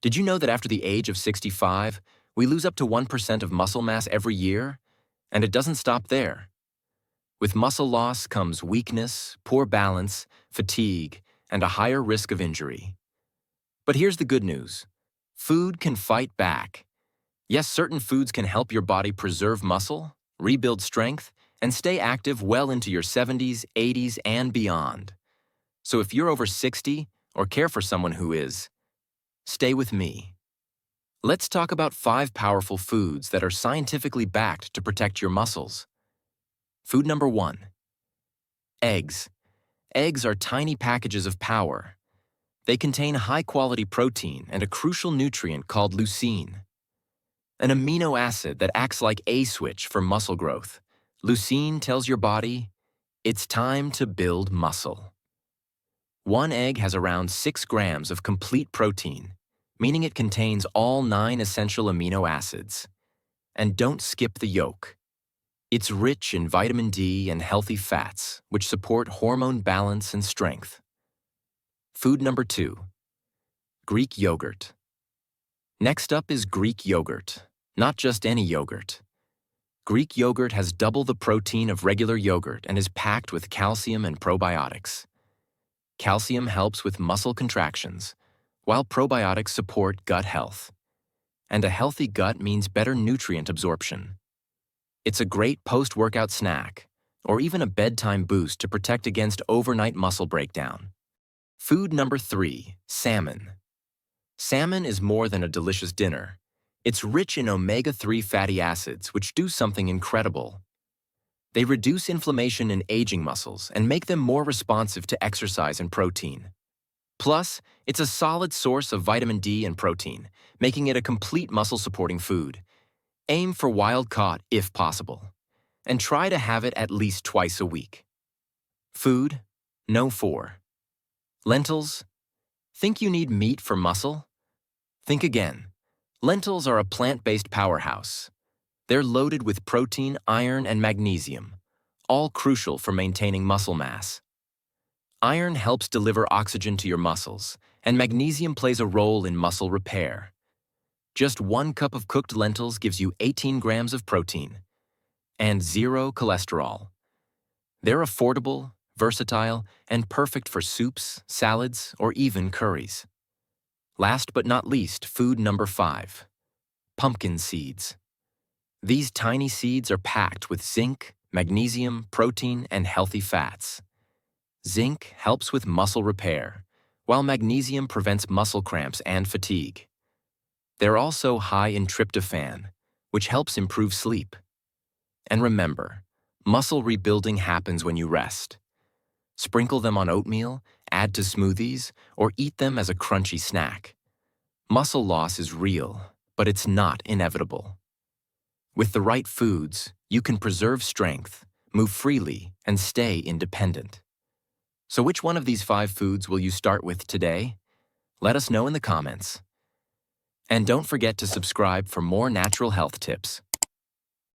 Did you know that after the age of 65, we lose up to 1% of muscle mass every year? And it doesn't stop there. With muscle loss comes weakness, poor balance, fatigue, and a higher risk of injury. But here's the good news. Food can fight back. Yes, certain foods can help your body preserve muscle, rebuild strength, and stay active well into your 70s, 80s, and beyond. So if you're over 60 or care for someone who is, stay with me. Let's talk about 5 powerful foods that are scientifically backed to protect your muscles. Food number 1. Eggs. Eggs are tiny packages of power. They contain high-quality protein and a crucial nutrient called leucine, an amino acid that acts like a switch for muscle growth. Leucine tells your body, it's time to build muscle. One egg has around 6 grams of complete protein, meaning it contains all 9 essential amino acids. And don't skip the yolk. It's rich in vitamin D and healthy fats, which support hormone balance and strength. Food number 2. Greek yogurt. Next up is Greek yogurt, not just any yogurt. Greek yogurt has double the protein of regular yogurt and is packed with calcium and probiotics. Calcium helps with muscle contractions, while probiotics support gut health. And a healthy gut means better nutrient absorption. It's a great post-workout snack, or even a bedtime boost to protect against overnight muscle breakdown. Food number 3, salmon. Salmon is more than a delicious dinner. It's rich in omega-3 fatty acids, which do something incredible. They reduce inflammation in aging muscles and make them more responsive to exercise and protein. Plus, it's a solid source of vitamin D and protein, making it a complete muscle-supporting food. Aim for wild-caught if possible, and try to have it at least twice a week. Food, no 4. Lentils. Think you need meat for muscle? Think again. Lentils are a plant-based powerhouse. They're loaded with protein, iron, and magnesium, all crucial for maintaining muscle mass. Iron helps deliver oxygen to your muscles, and magnesium plays a role in muscle repair. Just 1 cup of cooked lentils gives you 18 grams of protein and 0 cholesterol. They're affordable, versatile, and perfect for soups, salads, or even curries. Last but not least, food number 5. Pumpkin seeds. These tiny seeds are packed with zinc, magnesium, protein, and healthy fats. Zinc helps with muscle repair, while magnesium prevents muscle cramps and fatigue. They're also high in tryptophan, which helps improve sleep. And remember, muscle rebuilding happens when you rest. Sprinkle them on oatmeal, add to smoothies, or eat them as a crunchy snack. Muscle loss is real, but it's not inevitable. With the right foods, you can preserve strength, move freely, and stay independent. So which one of these 5 foods will you start with today? Let us know in the comments. And don't forget to subscribe for more natural health tips.